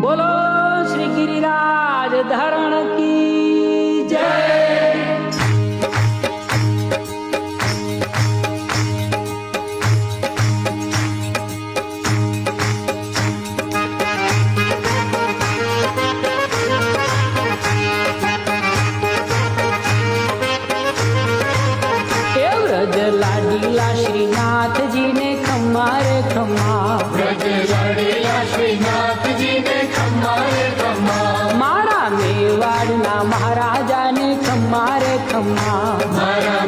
बोलो श्री गिरिराज धरण की जय। व्रज लाडीला श्रीनाथ जी ने खम्मा रे खम्मा, व्रज लाडीला श्रीनाथ जी ने खम्मा रे खम्मा, मारा मेवाड़ना महाराजा ने खम्मा रे खम्मा, मारा